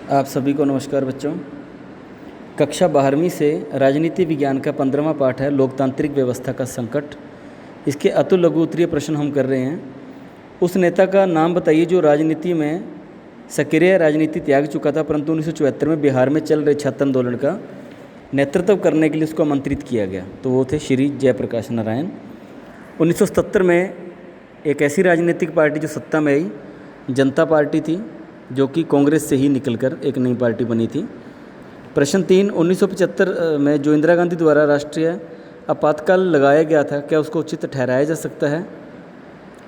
आप सभी को नमस्कार बच्चों। कक्षा 12वीं से राजनीति विज्ञान का 15वां पाठ है लोकतांत्रिक व्यवस्था का संकट। इसके अतुल लघु उत्तरीय प्रश्न हम कर रहे हैं। उस नेता का नाम बताइए जो राजनीति में सक्रिय राजनीति त्याग चुका था, परंतु 1974 में बिहार में चल रहे छात्र आंदोलन का नेतृत्व करने के लिए उसको आमंत्रित किया गया। तो वो थे श्री जयप्रकाश नारायण। 1977 में एक ऐसी राजनीतिक पार्टी जो सत्ता में आई जनता पार्टी थी, जो कि कांग्रेस से ही निकलकर एक नई पार्टी बनी थी। प्रश्न 3, 1975 में जो इंदिरा गांधी द्वारा राष्ट्रीय आपातकाल लगाया गया था, क्या उसको उचित ठहराया जा सकता है?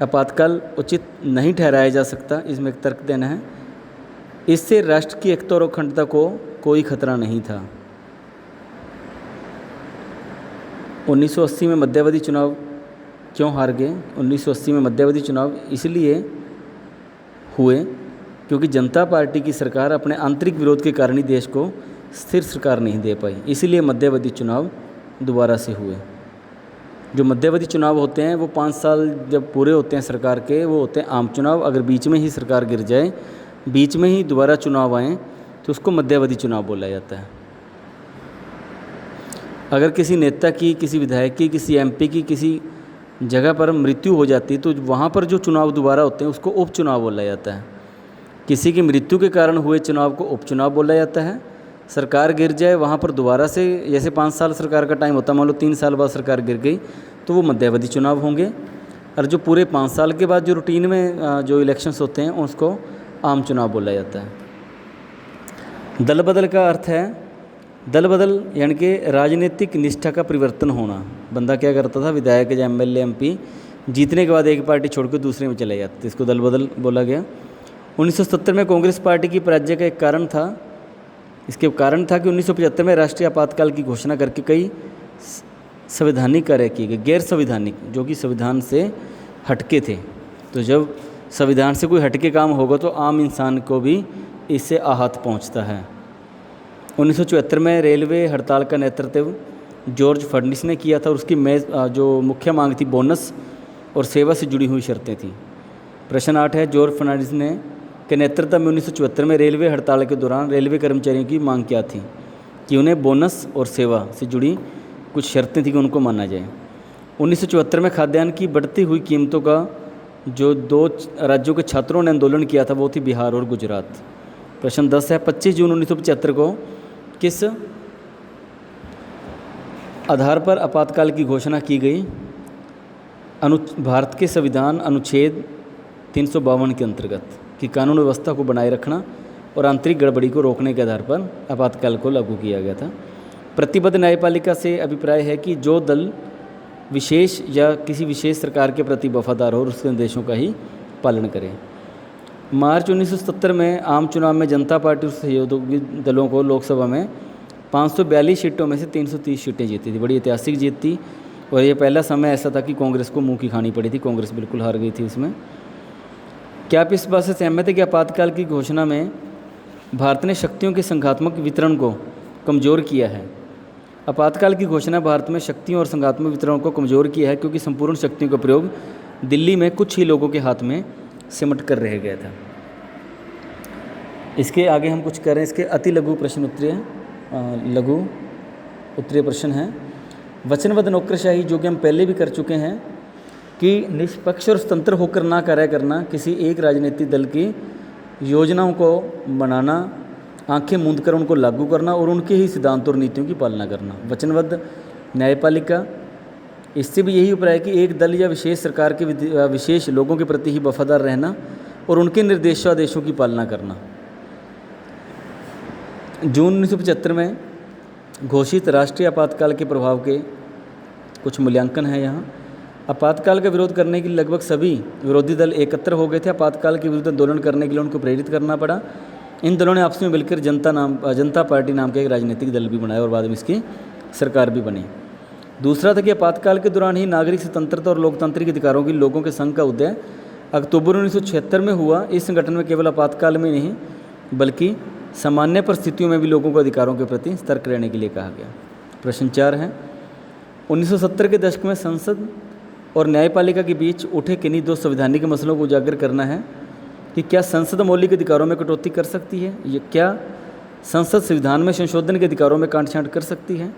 आपातकाल उचित नहीं ठहराया जा सकता, इसमें एक तर्क देना है। इससे राष्ट्र की एकता और अखंडता को कोई खतरा नहीं था। 1980 में मध्यावधि चुनाव क्यों हार गए? 1980 में मध्यावधि चुनाव इसलिए हुए क्योंकि जनता पार्टी की सरकार अपने आंतरिक विरोध के कारण ही देश को स्थिर सरकार नहीं दे पाई, इसीलिए मध्यावधि चुनाव दोबारा से हुए। जो मध्यावधि चुनाव होते हैं वो 5 साल जब पूरे होते हैं सरकार के, वो होते हैं आम चुनाव। अगर बीच में ही सरकार गिर जाए, बीच में ही दोबारा चुनाव आएँ, तो उसको मध्यावधि चुनाव बोला जाता है। अगर किसी नेता की, किसी विधायक की, किसी एमपी की किसी जगह पर मृत्यु हो जाती है, तो वहाँ पर जो चुनाव दोबारा होते हैं उसको उपचुनाव बोला जाता है। किसी की मृत्यु के कारण हुए चुनाव को उपचुनाव बोला जाता है। सरकार गिर जाए, वहाँ पर दोबारा से, जैसे 5 साल सरकार का टाइम होता है, मान लो 3 साल बाद सरकार गिर गई, तो वो मध्यावधि चुनाव होंगे। और जो पूरे 5 साल के बाद जो रूटीन में जो इलेक्शंस होते हैं उसको आम चुनाव बोला जाता है। दल बदल का अर्थ है, दल बदल यानी कि राजनीतिक निष्ठा का परिवर्तन होना। बंदा क्या करता था, विधायक या एमएलए एमपी जीतने के बाद एक पार्टी छोड़कर दूसरे में चले जाते, इसको दल बदल बोला गया। 1970 में कांग्रेस पार्टी की पराजय का एक कारण था, इसके कारण था कि 1975 में राष्ट्रीय आपातकाल की घोषणा करके कई संवैधानिक कार्य किए गए, गैर संवैधानिक, जो कि संविधान से हटके थे। तो जब संविधान से कोई हटके काम होगा तो आम इंसान को भी इससे आहत पहुंचता है। 1974 में रेलवे हड़ताल का नेतृत्व जॉर्ज फर्नांडिस ने किया था और उसकी जो मुख्य मांग थी बोनस और सेवा से जुड़ी हुई शर्तें थी। प्रश्न 8 है, जॉर्ज फर्नांडिस ने के नेतृत्व में 1974 में रेलवे हड़ताल के दौरान रेलवे कर्मचारियों की मांग क्या थी कि उन्हें बोनस और सेवा से जुड़ी कुछ शर्तें थी कि उनको माना जाए। 1974 में खाद्यान्न की बढ़ती हुई कीमतों का जो 2 राज्यों के छात्रों ने आंदोलन किया था वो थी बिहार और गुजरात। प्रश्न 10 है, 25 जून 1975 को किस आधार पर आपातकाल की घोषणा की गई? भारत के संविधान अनुच्छेद 352 के अंतर्गत कि कानून व्यवस्था को बनाए रखना और आंतरिक गड़बड़ी को रोकने के आधार पर आपातकाल को लागू किया गया था। प्रतिबद्ध न्यायपालिका से अभिप्राय है कि जो दल विशेष या किसी विशेष सरकार के प्रति वफादार हो उसके निर्देशों का ही पालन करे। मार्च 1970 में आम चुनाव में जनता पार्टी और सहयोगी दलों को लोकसभा में 542 सीटों में से 330 सीटें जीती थी। बड़ी ऐतिहासिक जीत थी और ये पहला समय ऐसा था कि कांग्रेस को मुंह की खानी पड़ी थी, कांग्रेस बिल्कुल हार गई थी उसमें। क्या आप इस बात से सहमत है कि आपातकाल की घोषणा में भारत ने शक्तियों के संघात्मक वितरण को कमज़ोर किया है? आपातकाल की घोषणा भारत में शक्तियों और संघात्मक वितरण को कमज़ोर किया है क्योंकि संपूर्ण शक्तियों का प्रयोग दिल्ली में कुछ ही लोगों के हाथ में सिमट कर रह गया था। इसके आगे हम कुछ करें, इसके अति लघु प्रश्न लघु उत्तरीय प्रश्न हैं। वचनबद्ध नौकरशाही, जो कि हम पहले भी कर चुके हैं, कि निष्पक्ष और स्वतंत्र होकर ना कार्य करना, किसी एक राजनीतिक दल की योजनाओं को बनाना, आंखें मूंद कर उनको लागू करना और उनके ही सिद्धांतों और नीतियों की पालना करना। वचनबद्ध न्यायपालिका, इससे भी यही अभिप्राय है कि एक दल या विशेष सरकार के विशेष लोगों के प्रति ही वफादार रहना और उनके निर्देशादेशों की पालना करना। जून 1975 में घोषित राष्ट्रीय आपातकाल के प्रभाव के कुछ मूल्यांकन है यहाँ। आपातकाल का विरोध करने के लिए लगभग सभी विरोधी दल एकत्र हो गए थे। आपातकाल के विरुद्ध आंदोलन करने के लिए उनको प्रेरित करना पड़ा। इन दलों ने आपस में मिलकर जनता पार्टी नाम का एक राजनीतिक दल भी बनाया और बाद में इसकी सरकार भी बनी। दूसरा था कि आपातकाल के दौरान ही नागरिक स्वतंत्रता और लोकतांत्रिक अधिकारों की लोगों के संघ का उदय अक्टूबर 1976 में हुआ। इस संगठन में केवल आपातकाल में नहीं बल्कि सामान्य परिस्थितियों में भी लोगों को अधिकारों के प्रति सतर्क रहने के लिए कहा गया। प्रश्न 4 है, 1970 के दशक में संसद और न्यायपालिका के बीच उठे किन्हीं 2 संवैधानिक मसलों को उजागर करना है। कि क्या संसद मौलिक अधिकारों में कटौती कर सकती है, ये क्या संसद संविधान में संशोधन के अधिकारों में कांट-छाँट कर सकती है।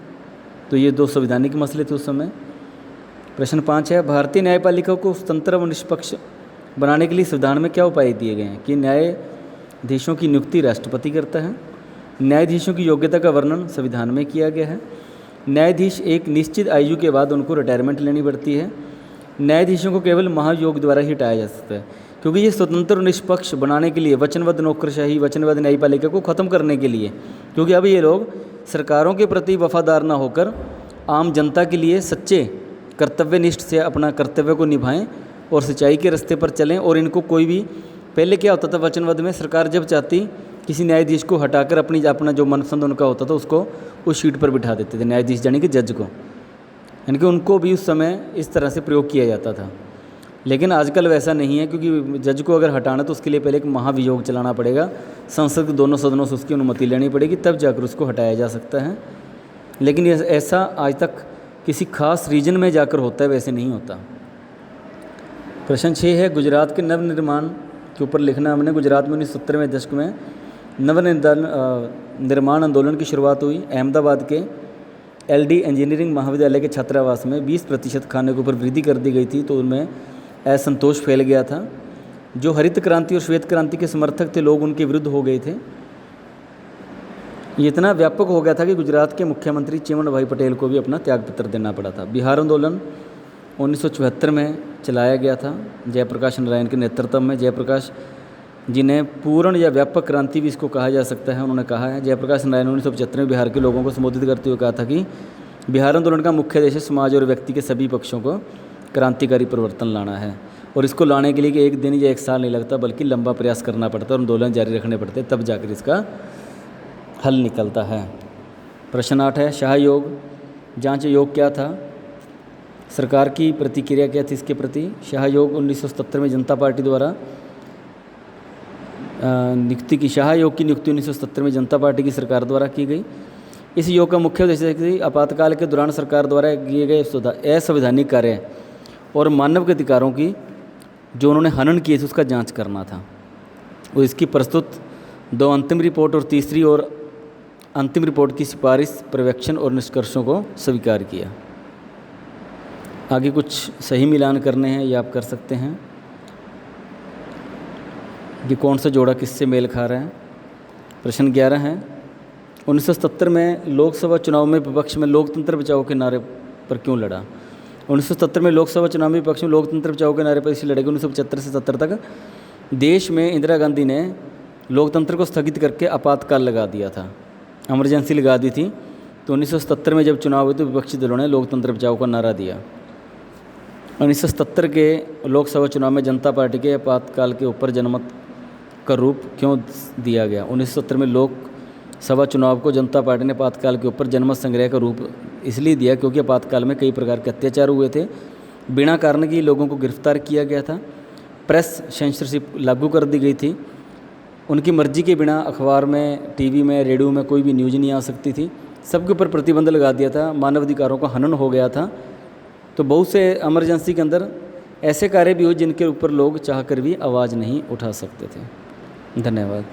तो ये 2 संवैधानिक मसले थे उस समय। प्रश्न 5 है, भारतीय न्यायपालिका को स्वतंत्र व निष्पक्ष बनाने के लिए संविधान में क्या उपाय दिए गए हैं। कि न्यायाधीशों की नियुक्ति राष्ट्रपति करता है, न्यायाधीशों की योग्यता का वर्णन संविधान में किया गया है, न्यायाधीश एक निश्चित आयु के बाद उनको रिटायरमेंट लेनी पड़ती है, न्यायाधीशों को केवल महाभियोग द्वारा ही हटाया जा सकता है। क्योंकि ये स्वतंत्र और निष्पक्ष बनाने के लिए, वचनबद्ध नौकरशाही, वचनबद्ध न्यायपालिका को ख़त्म करने के लिए, क्योंकि अब ये लोग सरकारों के प्रति वफादार ना होकर आम जनता के लिए सच्चे कर्तव्यनिष्ठ से अपना कर्तव्य को निभाएं और सच्चाई के रास्ते पर चलें। और इनको कोई भी, पहले क्या होता था वचनबद्ध में, सरकार जब चाहती किसी न्यायाधीश को हटाकर अपना जो मनपसंद उनका होता था उसको उस सीट पर बिठा देते थे, न्यायाधीश यानी कि जज को, यानी कि उनको भी उस समय इस तरह से प्रयोग किया जाता था। लेकिन आजकल वैसा नहीं है, क्योंकि जज को अगर हटाना तो उसके लिए पहले एक महाभियोग चलाना पड़ेगा, संसद के दोनों सदनों से उसकी अनुमति लेनी पड़ेगी, तब जाकर उसको हटाया जा सकता है। लेकिन ऐसा आज तक किसी खास रीजन में जाकर होता है, वैसे नहीं होता। प्रश्न 6 है, गुजरात के नवनिर्माण के ऊपर लिखना हमने। गुजरात में 1970 में दशक में निर्माण आंदोलन की शुरुआत हुई। अहमदाबाद के LD इंजीनियरिंग महाविद्यालय के छात्रावास में 20% खाने के ऊपर वृद्धि कर दी गई थी, तो उनमें असंतोष फैल गया था। जो हरित क्रांति और श्वेत क्रांति के समर्थक थे, लोग उनके विरुद्ध हो गए थे। ये इतना व्यापक हो गया था कि गुजरात के मुख्यमंत्री चिमन भाई पटेल को भी अपना त्यागपत्र देना पड़ा था। बिहार आंदोलन 1974 में चलाया गया था जयप्रकाश नारायण के नेतृत्व में। जयप्रकाश जिन्हें पूर्ण या व्यापक क्रांति भी इसको कहा जा सकता है, उन्होंने कहा है, जयप्रकाश नारायण 1975 में बिहार के लोगों को संबोधित करते हुए कहा था कि बिहार आंदोलन का मुख्य उद्देश्य समाज और व्यक्ति के सभी पक्षों को क्रांतिकारी परिवर्तन लाना है। और इसको लाने के लिए कि एक दिन या एक साल नहीं लगता, बल्कि लंबा प्रयास करना पड़ता है और आंदोलन जारी रखने पड़ते हैं, तब जाकर इसका हल निकलता है। प्रश्न 8 है, शाह योग जांच योग क्या था, सरकार की प्रतिक्रिया क्या थी इसके प्रति। शाह योग 1977 में जनता पार्टी द्वारा नियुक्ति की, शाह योग की नियुक्ति 1970 में जनता पार्टी की सरकार द्वारा की गई। इस योग का मुख्य उद्देश्य है कि आपातकाल के दौरान सरकार द्वारा किए गए असंवैधानिक कार्य और मानव के अधिकारों की जो उन्होंने हनन किए थे उसका जांच करना था। और इसकी प्रस्तुत 2 अंतिम रिपोर्ट और तीसरी और अंतिम रिपोर्ट की सिफारिश, पर्यवेक्षण और निष्कर्षों को स्वीकार किया। आगे कुछ सही मिलान करने हैं, ये आप कर सकते हैं कि कौन सा जोड़ा किससे मेल खा रहा है। प्रश्न 11 है, 1970 में लोकसभा चुनाव में विपक्ष में लोकतंत्र बचाओ के नारे पर क्यों लड़ा। 1970 में लोकसभा चुनाव में विपक्ष में लोकतंत्र बचाओ के नारे पर इसलिए लड़े कि 1975 से 70 तक देश में इंदिरा गांधी ने लोकतंत्र को स्थगित करके आपातकाल लगा दिया था, इमरजेंसी लगा दी थी। तो 1970 में जब चुनाव हुए तो विपक्षी दलों ने लोकतंत्र बचाओ का नारा दिया। 1970 के लोकसभा चुनाव में जनता पार्टी के आपातकाल के ऊपर जनमत का रूप क्यों दिया गया। 1970 में लोकसभा चुनाव को जनता पार्टी ने आपातकाल के ऊपर जनमत संग्रह का रूप इसलिए दिया क्योंकि आपातकाल में कई प्रकार के अत्याचार हुए थे, बिना कारण के लोगों को गिरफ्तार किया गया था, प्रेस सेंसरशिप लागू कर दी गई थी, उनकी मर्जी के बिना अखबार में, टीवी में, रेडियो में कोई भी न्यूज़ नहीं आ सकती थी, सबके ऊपर प्रतिबंध लगा दिया था, मानवाधिकारों का हनन हो गया था। तो बहुत से इमरजेंसी के अंदर ऐसे कार्य भी हुए जिनके ऊपर लोग चाहकर भी आवाज़ नहीं उठा सकते थे। धन्यवाद।